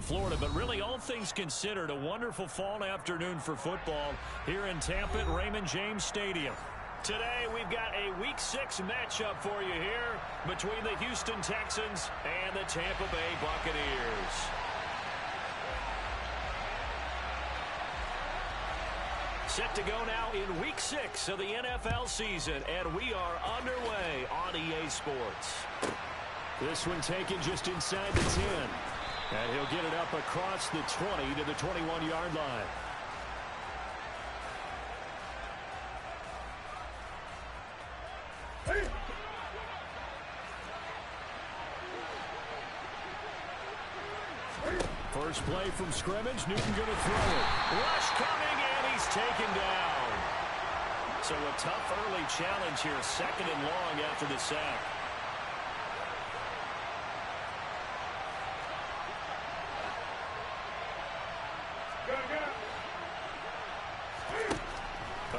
Florida, but really all things considered, a wonderful fall afternoon for football here in Tampa at Raymond James Stadium. Today we've got a Week 6 matchup for you here between the Houston Texans and the Tampa Bay Buccaneers. Set to go now in Week 6 of the NFL season, and we are underway on EA Sports. This one taken just inside the 10. And he'll get it up across the 20 to the 21-yard line. First play from scrimmage. Newton going to throw it. Rush coming, and he's taken down. So a tough early challenge here, 2nd and long after the sack.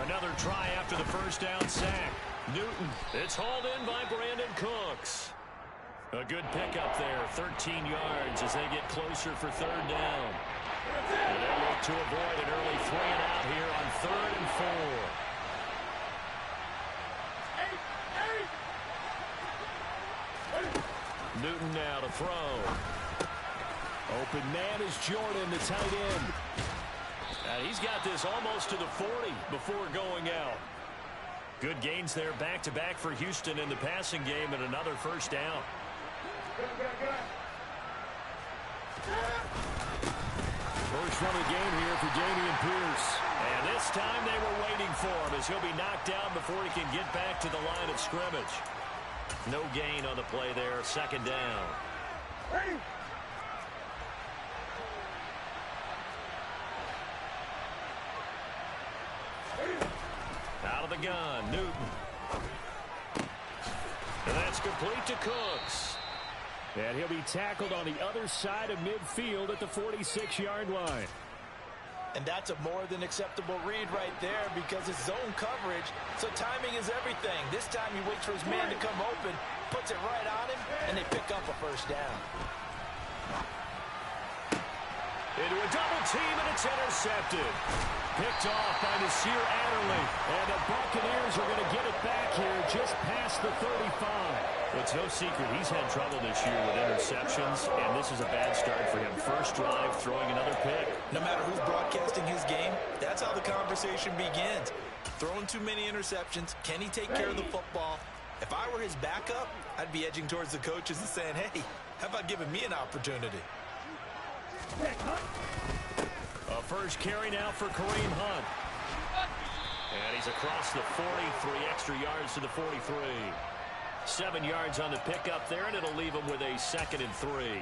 Another try after the first down sack. Newton, it's hauled in by Brandon Cooks. A good pickup there, 13 yards as they get closer for 3rd down. And they'll look to avoid an early 3 and out here on 3rd and 4. Newton now to throw. Open man is Jordan, the tight end. And he's got this almost to the 40 before going out. Good gains there back-to-back for Houston in the passing game and another 1st down. First run of the game here for Dameon Pierce. And this time they were waiting for him as he'll be knocked down before he can get back to the line of scrimmage. No gain on the play there, 2nd down. Out of the gun, Newton. And that's complete to Cooks. And he'll be tackled on the other side of midfield at the 46-yard line. And that's a more than acceptable read right there because it's zone coverage, so timing is everything. This time he waits for his man to come open, puts it right on him, and they pick up a 1st down. Into a double team, and it's intercepted. Picked off by Nasir Adderley. And the Buccaneers are going to get it back here just past the 35. Well, it's no secret he's had trouble this year with interceptions, and this is a bad start for him. First drive, throwing another pick. No matter who's broadcasting his game, that's how the conversation begins. Throwing too many interceptions. Can he take care of the football? If I were his backup, I'd be edging towards the coaches and saying, hey, how about giving me an opportunity? A first carry now for Kareem Hunt. And he's across the 40, 3 extra yards to the 43. 7 yards on the pickup there, and it'll leave him with a 2nd and 3.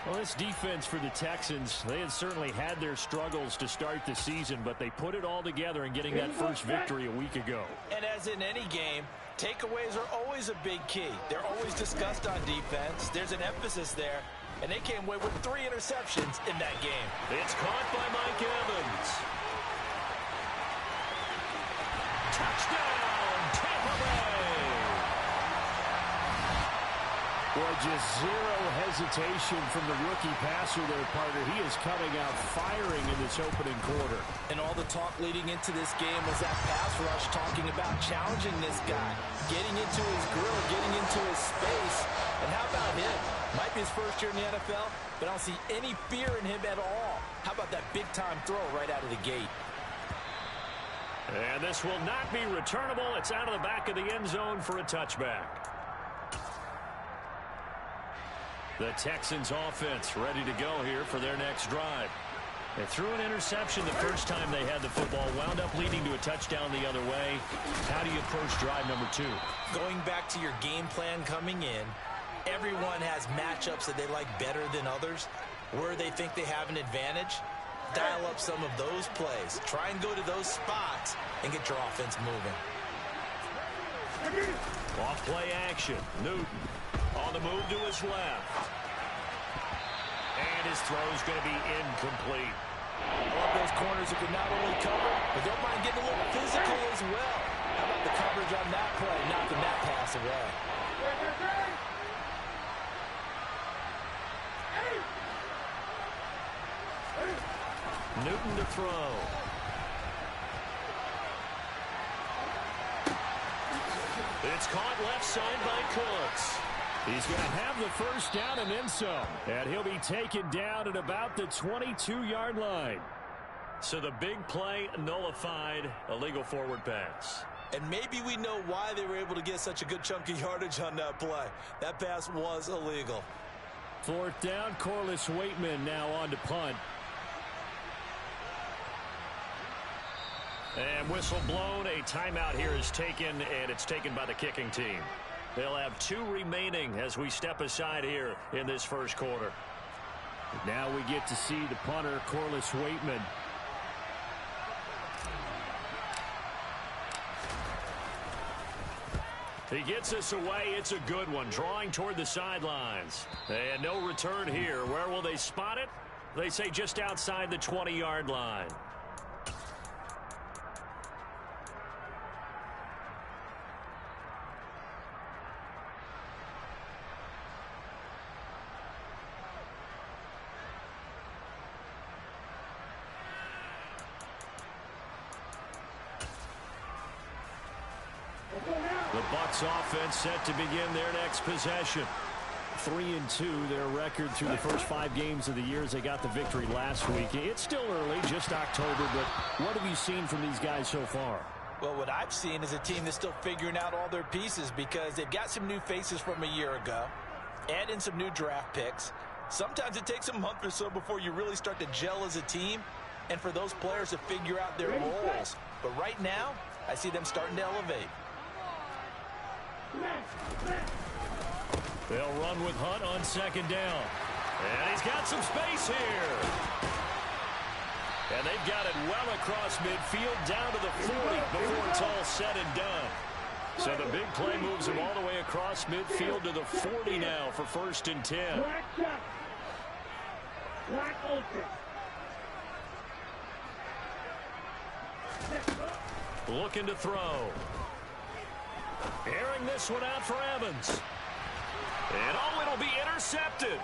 Well, this defense for the Texans, they had certainly had their struggles to start the season, but they put it all together in getting that first victory a week ago. And as in any game, takeaways are always a big key. They're always discussed on defense. There's an emphasis there. And they came away with 3 interceptions in that game. It's caught by Mike Evans. Touchdown, Tampa Bay. Well, just zero hesitation from the rookie passer there, partner. He is coming out firing in this opening quarter. And all the talk leading into this game was that pass rush talking about challenging this guy, getting into his grill, getting into his space. And how about him? Might be his first year in the NFL, but I don't see any fear in him at all. How about that big-time throw right out of the gate? And this will not be returnable. It's out of the back of the end zone for a touchback. The Texans offense ready to go here for their next drive. They threw an interception the first time they had the football, wound up leading to a touchdown the other way. How do you approach drive number 2? Going back to your game plan coming in, everyone has matchups that they like better than others. Where they think they have an advantage, dial up some of those plays. Try and go to those spots and get your offense moving. Off play action. Newton on the move to his left. And his throw is going to be incomplete. I love those corners who can not only cover, but don't mind getting a little physical as well. How about the coverage on that play, knocking that pass away? Newton to throw. It's caught left side by Cooks. He's going to have the first down and then some. And he'll be taken down at about the 22-yard line. So the big play nullified, illegal forward pass. And maybe we know why they were able to get such a good chunk of yardage on that play. That pass was illegal. Fourth down, Corliss Waitman now on to punt. And whistle blown. A timeout here is taken, and it's taken by the kicking team. They'll have 2 remaining as we step aside here in this first quarter. Now we get to see the punter, Corliss Waitman. He gets us away. It's a good one. Drawing toward the sidelines. And no return here. Where will they spot it? They say just outside the 20-yard line. The Bucs offense set to begin their next possession. 3-2, their record through the first 5 games of the year as they got the victory last week. It's still early, just October, but what have you seen from these guys so far? Well, what I've seen is a team that's still figuring out all their pieces because they've got some new faces from a year ago, add in some new draft picks. Sometimes it takes a month or so before you really start to gel as a team and for those players to figure out their roles. But right now, I see them starting to elevate. They'll run with Hunt on second down. And he's got some space here. And they've got it well across midfield down to the 40 before it's all said and done. So the big play moves him all the way across midfield to the 40 now for 1st and 10. Looking to throw. Airing this one out for Evans. And oh, it'll be intercepted.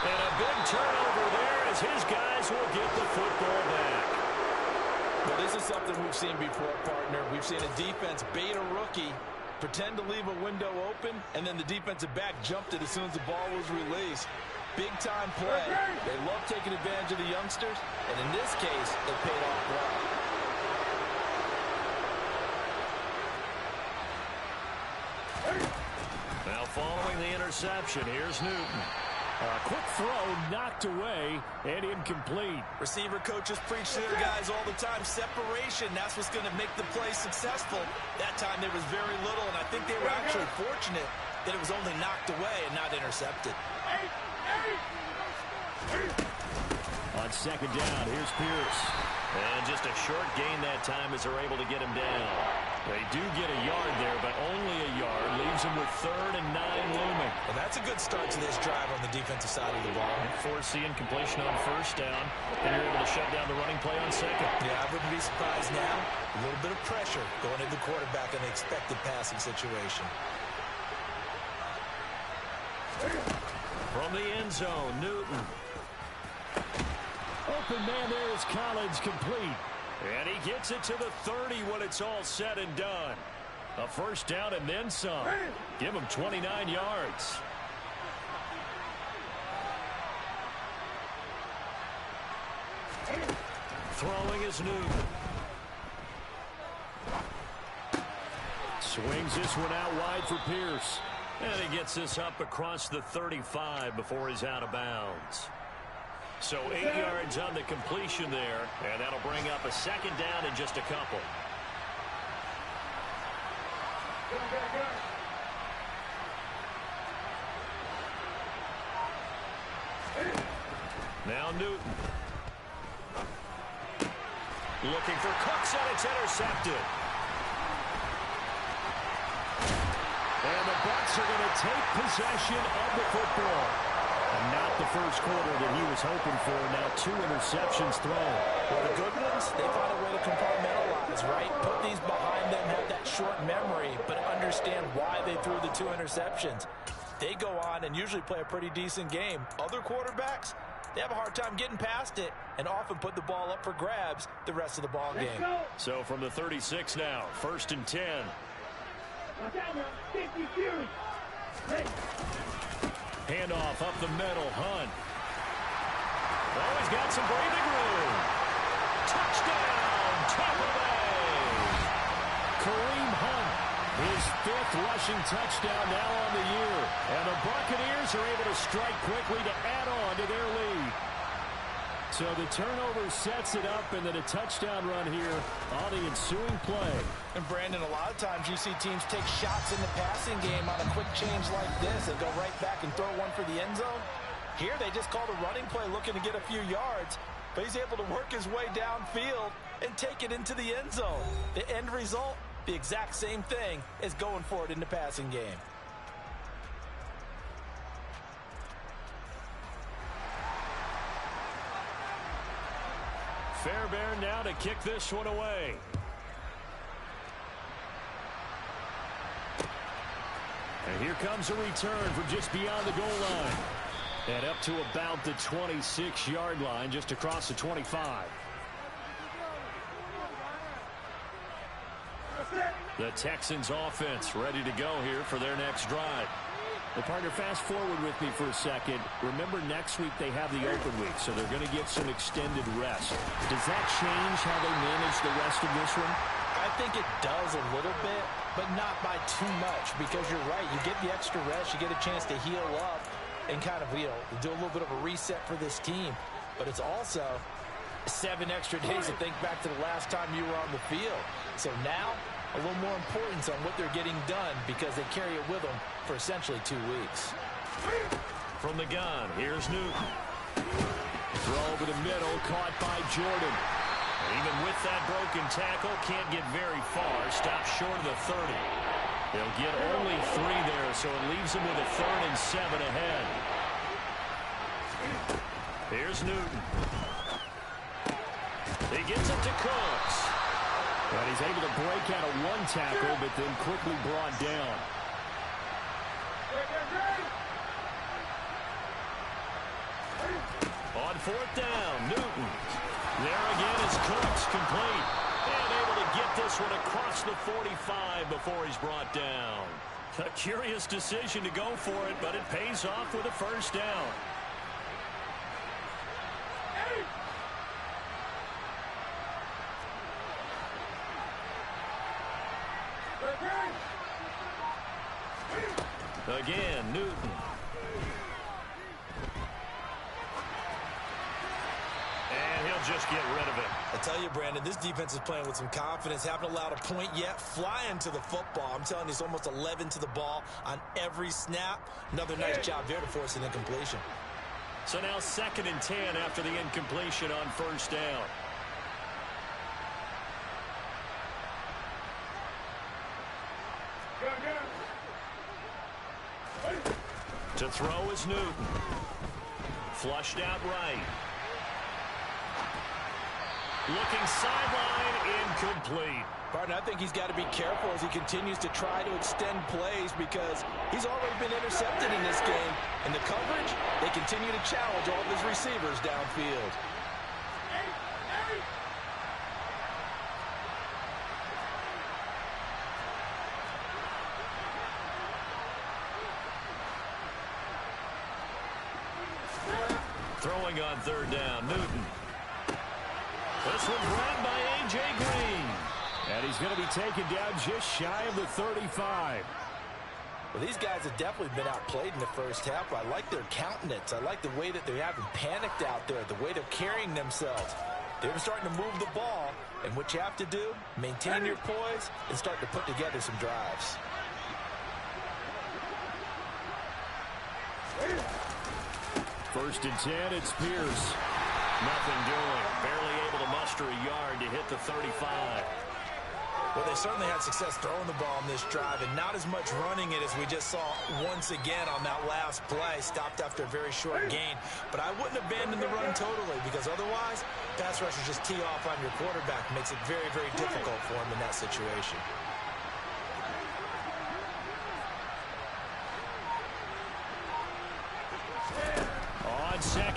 And a big turnover there as his guys will get the football back. Well, this is something we've seen before, partner. We've seen a defense bait a rookie, pretend to leave a window open, and then the defensive back jumped it as soon as the ball was released. Big-time play. They love taking advantage of the youngsters, and in this case, it paid off well. Now following the interception, here's Newton. A quick throw knocked away and incomplete. Receiver coaches preach to their guys all the time. Separation, that's what's going to make the play successful. That time there was very little, and I think they were actually fortunate that it was only knocked away and not intercepted. On second down, here's Pierce. And just a short gain that time as they're able to get him down. They do get a yard there, but only a yard. Leaves him with 3rd and 9 looming. Well, that's a good start to this drive on the defensive side of the ball. Force the incompletion on 1st down. Then you're able to shut down the running play on 2nd. Yeah, I wouldn't be surprised now. A little bit of pressure going into the quarterback in the expected passing situation. From the end zone, Newton. Open man there is Collins, complete. And he gets it to the 30 when it's all said and done. A 1st down and then some. Give him 29 yards. Throwing is Newton. Swings this one out wide for Pierce. And he gets this up across the 35 before he's out of bounds. So 8 yards on the completion there, and that'll bring up a 2nd down in just a couple. Now Newton. Looking for Cooks, and it's intercepted. And the Bucs are going to take possession of the football. And not the first quarter that he was hoping for. Now 2 interceptions thrown. Well, the good ones, they find a way to compartmentalize, right? Put these behind them, have that short memory, but understand why they threw the 2 interceptions. they go on and usually play a pretty decent game. Other quarterbacks, they have a hard time getting past it and often put the ball up for grabs the rest of the ball game. So from the 36 now, 1st and 10. Handoff up the middle, Hunt. Oh, he's got some breathing room. Touchdown, Tampa Bay. Kareem Hunt, his 5th rushing touchdown now on the year. And the Buccaneers are able to strike quickly to add on to their lead. So the turnover sets it up, and then a touchdown run here on the ensuing play. And Brandon, a lot of times you see teams take shots in the passing game on a quick change like this and go right back and throw one for the end zone. Here they just called a running play looking to get a few yards, but he's able to work his way downfield and take it into the end zone. The end result, the exact same thing as going for it in the passing game. Fairbairn now to kick this one away. And here comes a return from just beyond the goal line. And up to about the 26-yard line, just across the 25. The Texans offense ready to go here for their next drive. Well, partner, fast forward with me for a second. Remember, next week they have the open week, so they're going to get some extended rest. Does that change how they manage the rest of this one? I think it does a little bit, but not by too much, because you're right. You get the extra rest, you get a chance to heal up and kind of, do a little bit of a reset for this team. But it's also 7 extra days to think back to the last time you were on the field. So now, a little more importance on what they're getting done because they carry it with them for essentially 2 weeks. From the gun, here's Newton. Throw over the middle, caught by Jordan. Even with that broken tackle, can't get very far. Stopped short of the 30. They'll get only 3 there, so it leaves them with a 3rd and 7 ahead. Here's Newton. He gets it to Cooks. And he's able to break out of 1 tackle, but then quickly brought down. On 4th down, Newton. There again is Cooks, complete. And able to get this one across the 45 before he's brought down. A curious decision to go for it, but it pays off with a 1st down. Again, Newton. And he'll just get rid of it. I tell you, Brandon, this defense is playing with some confidence. Haven't allowed a point yet. Flying to the football. I'm telling you, it's almost 11 to the ball on every snap. Another nice job there to force an incompletion. So now 2nd and 10 after the incompletion on 1st down. To throw is Newton. Flushed out right. Looking sideline, incomplete. Partner, I think he's got to be careful as he continues to try to extend plays because he's already been intercepted in this game. In the coverage, they continue to challenge all of his receivers downfield. Throwing on 3rd down, Newton. This one grabbed by A.J. Green. And he's going to be taken down just shy of the 35. Well, these guys have definitely been outplayed in the first half. I like their countenance. I like the way that they haven't panicked out there, the way they're carrying themselves. They're starting to move the ball, and what you have to do, maintain your poise and start to put together some drives. First and 10, it's Pierce. Nothing doing. Barely able to muster a yard to hit the 35. Well, they certainly had success throwing the ball in this drive and not as much running it as we just saw once again on that last play. Stopped after a very short gain. But I wouldn't abandon the run totally because otherwise, pass rushers just tee off on your quarterback. Makes it very, very difficult for him in that situation.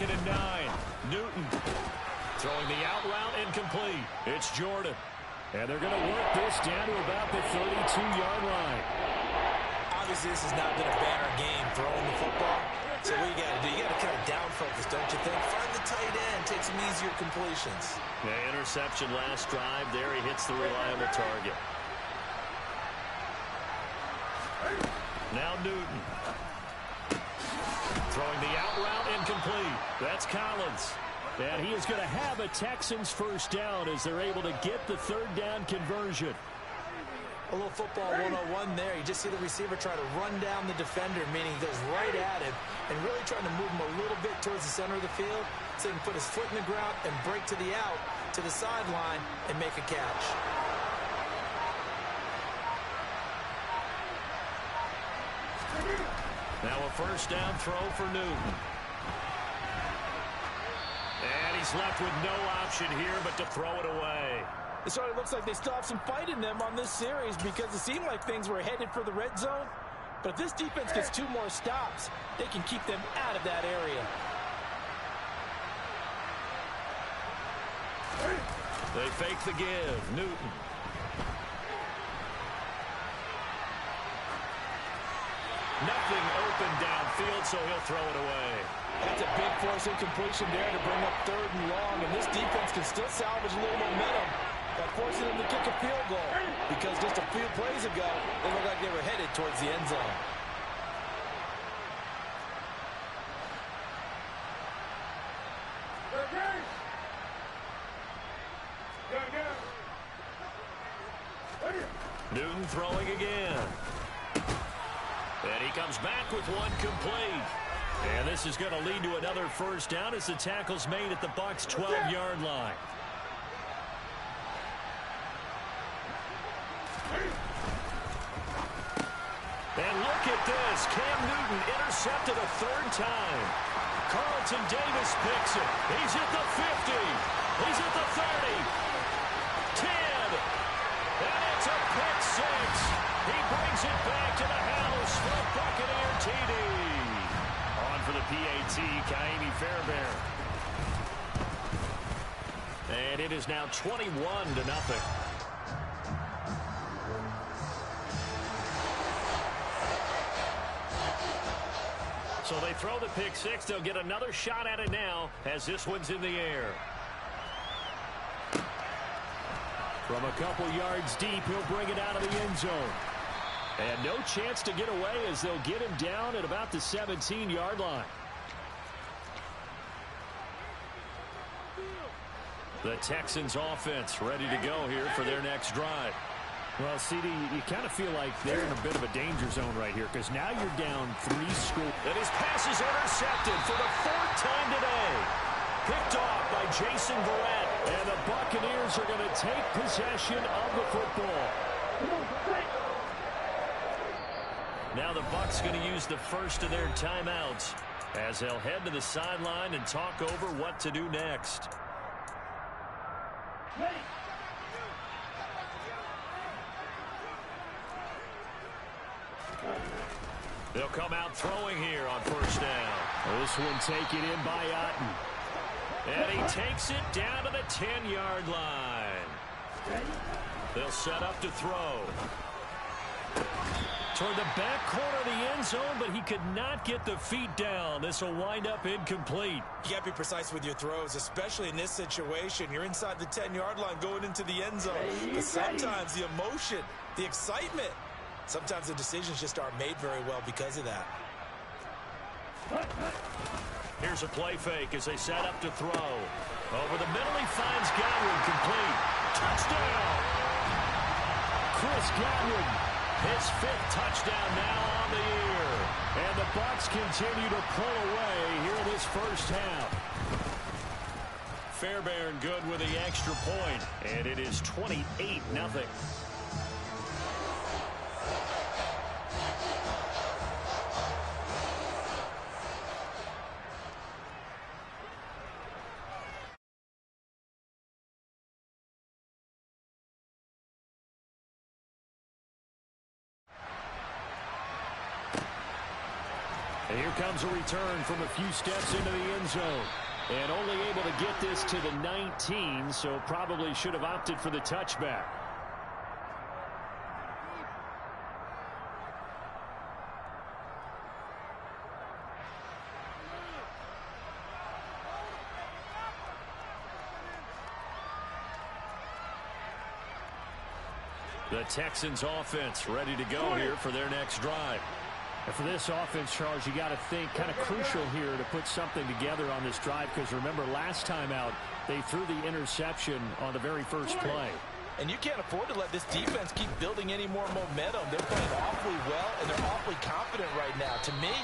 2nd and 9. Newton throwing the out route incomplete. It's Jordan. And they're going to work this down to about the 32-yard line. Obviously, this has not been a banner game throwing the football. So what you got to do, you got to kind of down focus, don't you think? Find the tight end, take some easier completions. The interception last drive. There he hits the reliable target. Now Newton. Throwing the out route incomplete. That's Collins. And he is going to have a Texans first down as they're able to get the third down conversion. A little football 101 there. You just see the receiver try to run down the defender, meaning he goes right at him and really trying to move him a little bit towards the center of the field so he can put his foot in the ground and break to the out, to the sideline, and make a catch. Now a first down throw for Newton. And he's left with no option here but to throw it away. It certainly looks like they still have some fight in them on this series because it seemed like things were headed for the red zone. But if this defense gets 2 more stops, they can keep them out of that area. They fake the give. Newton. Nothing open downfield, so he'll throw it away. That's a big force incompletion there to bring up 3rd and long, and this defense can still salvage a little momentum by forcing them to kick a field goal because just a few plays ago, they looked like they were headed towards the end zone. Newton throwing again. And he comes back with one complete. And this is going to lead to another first down as the tackle's made at the Bucs' 12-yard line. And look at this. Cam Newton intercepted a 3rd time. Carlton Davis picks it. He's at the 50. He's at the 30. 10. And it's a pick 6. He brings it back to the house for a Buccaneer TD. On for the PAT, Kaimi Fairbairn. And it is now 21-0. So they throw the pick 6. They'll get another shot at it now as this one's in the air. From a couple yards deep, he'll bring it out of the end zone. And no chance to get away as they'll get him down at about the 17-yard line. The Texans offense ready to go here for their next drive. Well, CD, you kind of feel like they're in a bit of a danger zone right here because now you're down 3 scores. And his pass is intercepted for the 4th time today. Picked off by Jason Verrett. And the Buccaneers are going to take possession of the football. Now the Bucs going to use the first of their timeouts as they'll head to the sideline and talk over what to do next. They'll come out throwing here on first down. This one taken in by Otten. And he takes it down to the 10-yard line. They'll set up to throw. Toward the back corner of the end zone, but he could not get the feet down. This will wind up incomplete. You got to be precise with your throws, especially in this situation. You're inside the 10-yard line going into the end zone. But sometimes the emotion, the excitement, sometimes the decisions just aren't made very well because of that. Here's a play fake as they set up to throw. Over the middle, he finds Godwin complete. Touchdown! Chris Godwin, his 5th touchdown now on the year. And the Bucs continue to pull away here in this first half. Fairbairn good with the extra point, and it is 28-0. Here comes a return from a few steps into the end zone. And only able to get this to the 19, so probably should have opted for the touchback. The Texans offense ready to go here for their next drive. And for this offense, Charles, you got to think kind of crucial here to put something together on this drive, because remember last time out they threw the interception on the very first play. And you can't afford to let this defense keep building any more momentum. They're playing awfully well, and they're awfully confident right now. To me,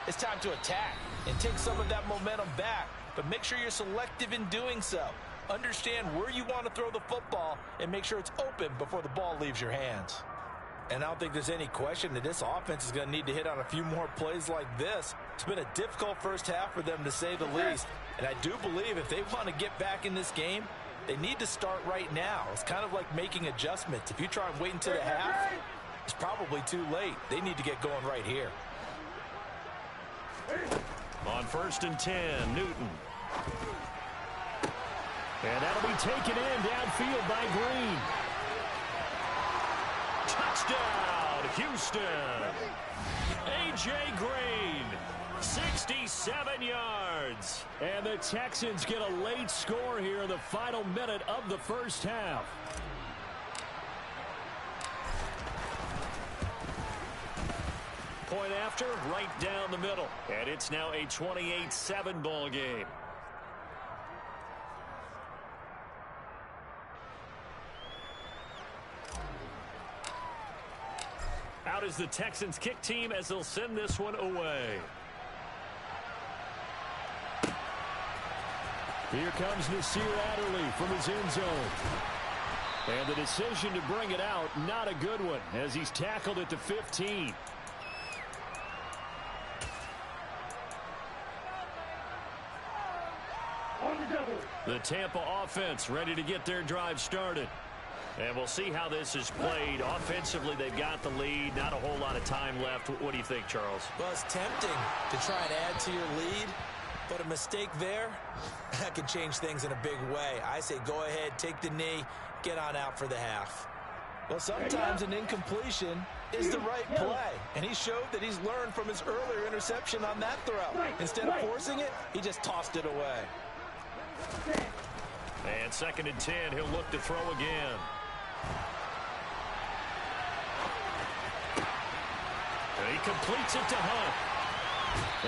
it's time to attack and take some of that momentum back, but make sure you're selective in doing so. Understand where you want to throw the football and make sure it's open before the ball leaves your hands. And I don't think there's any question that this offense is going to need to hit on a few more plays like this. It's been a difficult first half for them, to say the least. And I do believe if they want to get back in this game, they need to start right now. It's kind of like making adjustments. If you try and wait until the half, it's probably too late. They need to get going right here. On 1st and 10, Newton. And that'll be taken in downfield by Green. Touchdown, Houston. A.J. Green, 67 yards. And the Texans get a late score here in the final minute of the first half. Point after, right down the middle. And it's now a 28-7 ball game. Out is the Texans kick team as they'll send this one away. Here comes Nasir Adderley from his end zone. And the decision to bring it out, not a good one, as he's tackled at the 15. The Tampa offense ready to get their drive started. And we'll see how this is played. Offensively, they've got the lead. Not a whole lot of time left. What do you think, Charles? Well, it's tempting to try and add to your lead, but a mistake there, that can change things in a big way. I say go ahead, take the knee, get on out for the half. Well, sometimes an incompletion is the right play, and he showed that he's learned from his earlier interception on that throw. Instead of forcing it, he just tossed it away. And 2nd and 10, he'll look to throw again. And he completes it to Hunt.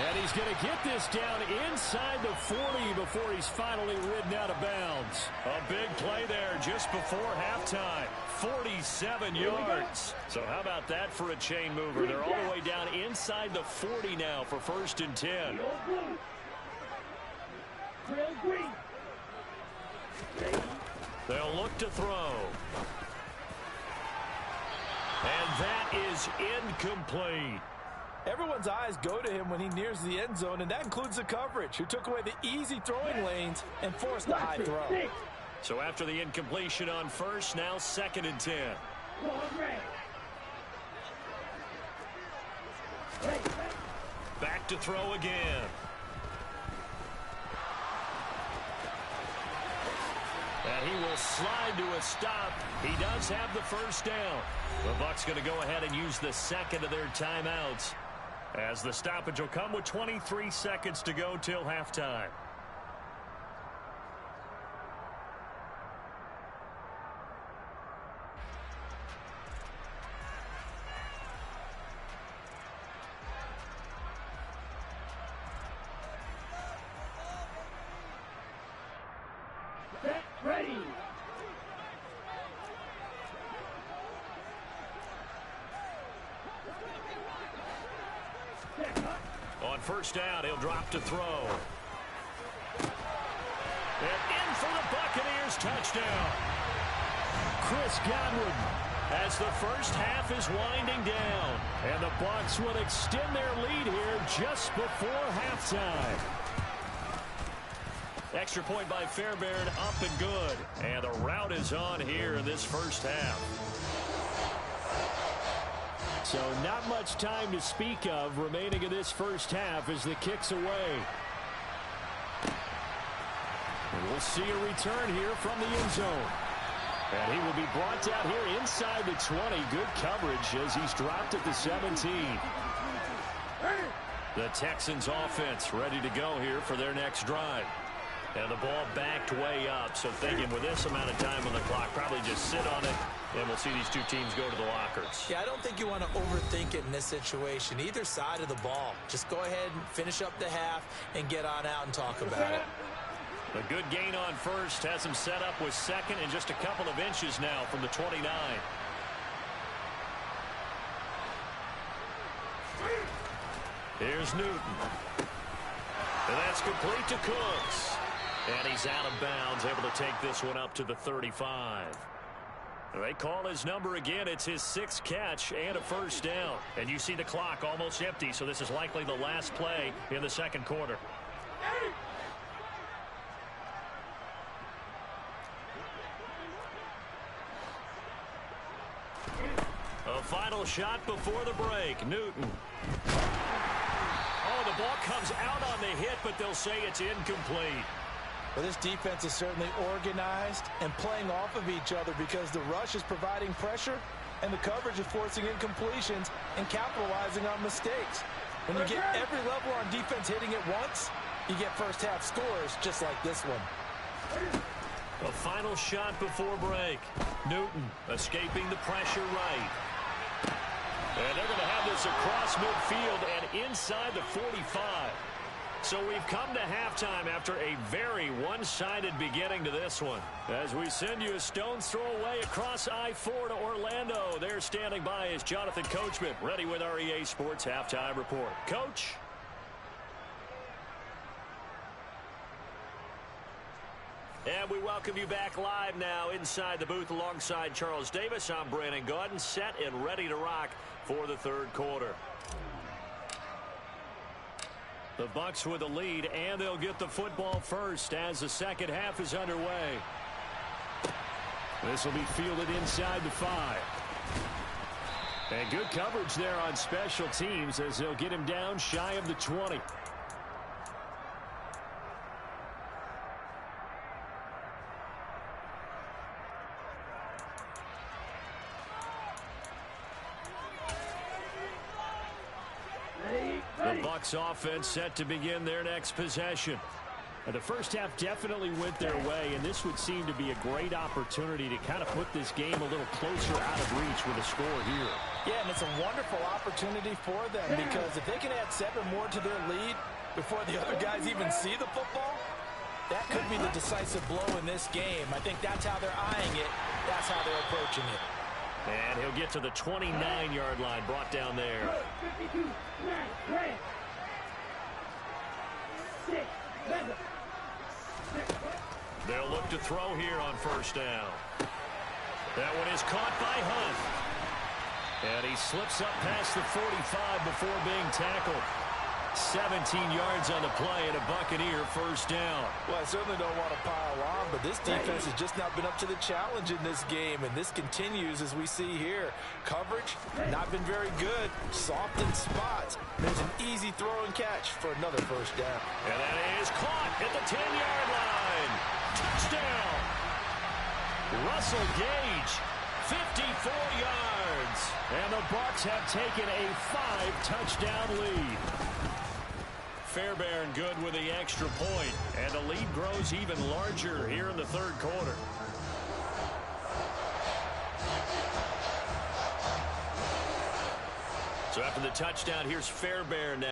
And he's going to get this down inside the 40 before he's finally ridden out of bounds. A big play there just before halftime. 47 yards. So how about that for a chain mover? They're all the way down inside the 40 now for 1st and 10. They'll look to throw. And that is incomplete. Everyone's eyes go to him when he nears the end zone, and that includes the coverage, who took away the easy throwing lanes and forced a high throw. So after the incompletion on 1st, now 2nd and 10. Back to throw again. And he will slide to a stop. He does have the 1st down. The Bucs going to go ahead and use the 2nd of their timeouts, as the stoppage will come with 23 seconds to go till halftime. Ready. On 1st down, he'll drop to throw. And in for the Buccaneers touchdown. Chris Godwin, as the first half is winding down. And the Bucs will extend their lead here just before halftime. Extra point by Fairbairn, up and good. And the route is on here in this first half. So not much time to speak of remaining in this first half as the kick's away. And we'll see a return here from the end zone. And he will be brought down here inside the 20. Good coverage as he's dropped at the 17. The Texans offense ready to go here for their next drive. And the ball backed way up. So thinking with this amount of time on the clock, probably just sit on it. And we'll see these two teams go to the lockers. Yeah, I don't think you want to overthink it in this situation. Either side of the ball. Just go ahead and finish up the half and get on out and talk about it. A good gain on first. Has him set up with second and just a couple of inches now from the 29. Here's Newton. And that's complete to Cooks. And he's out of bounds, able to take this one up to the 35. They call his number again. It's his 6th catch and a first down. And you see the clock almost empty, so this is likely the last play in the second quarter. A final shot before the break. Newton. Oh, the ball comes out on the hit, but they'll say it's incomplete. Well, this defense is certainly organized and playing off of each other because the rush is providing pressure and the coverage is forcing incompletions and capitalizing on mistakes. When you get every level on defense hitting it once, you get first half scores just like this one. A final shot before break. Newton escaping the pressure right. And they're going to have this across midfield and inside the 45. So we've come to halftime after a very one-sided beginning to this one. As we send you a stone's throw away across I-4 to Orlando. There standing by is Jonathan Coachman, ready with our EA Sports Halftime Report. Coach? And we welcome you back live now inside the booth alongside Charles Davis. I'm Brandon Gaudin, set and ready to rock for the third quarter. The Bucs with the lead, and they'll get the football first as the second half is underway. This will be fielded inside the 5. And good coverage there on special teams as they'll get him down shy of the 20. The Bucs offense set to begin their next possession. The first half definitely went their way, and this would seem to be a great opportunity to kind of put this game a little closer out of reach with a score here. Yeah, and it's a wonderful opportunity for them because if they can add 7 more to their lead before the other guys even see the football, that could be the decisive blow in this game. I think that's how they're eyeing it. That's how they're approaching it. And he'll get to the 29-yard line, brought down there. They'll look to throw here on first down. That one is caught by Hunt. And he slips up past the 45 before being tackled. 17 yards on the play and a Buccaneer first down. Well, I certainly don't want to pile on, but this defense has just not been up to the challenge in this game, and this continues as we see here. Coverage, not been very good. Soft in spots. There's an easy throw and catch for another first down. And that is caught at the 10-yard line. Touchdown. Russell Gage, 54 yards. And the Bucs have taken a 5-touchdown lead. Fairbairn good with the extra point, and the lead grows even larger here in the third quarter. So after the touchdown, here's Fairbairn now.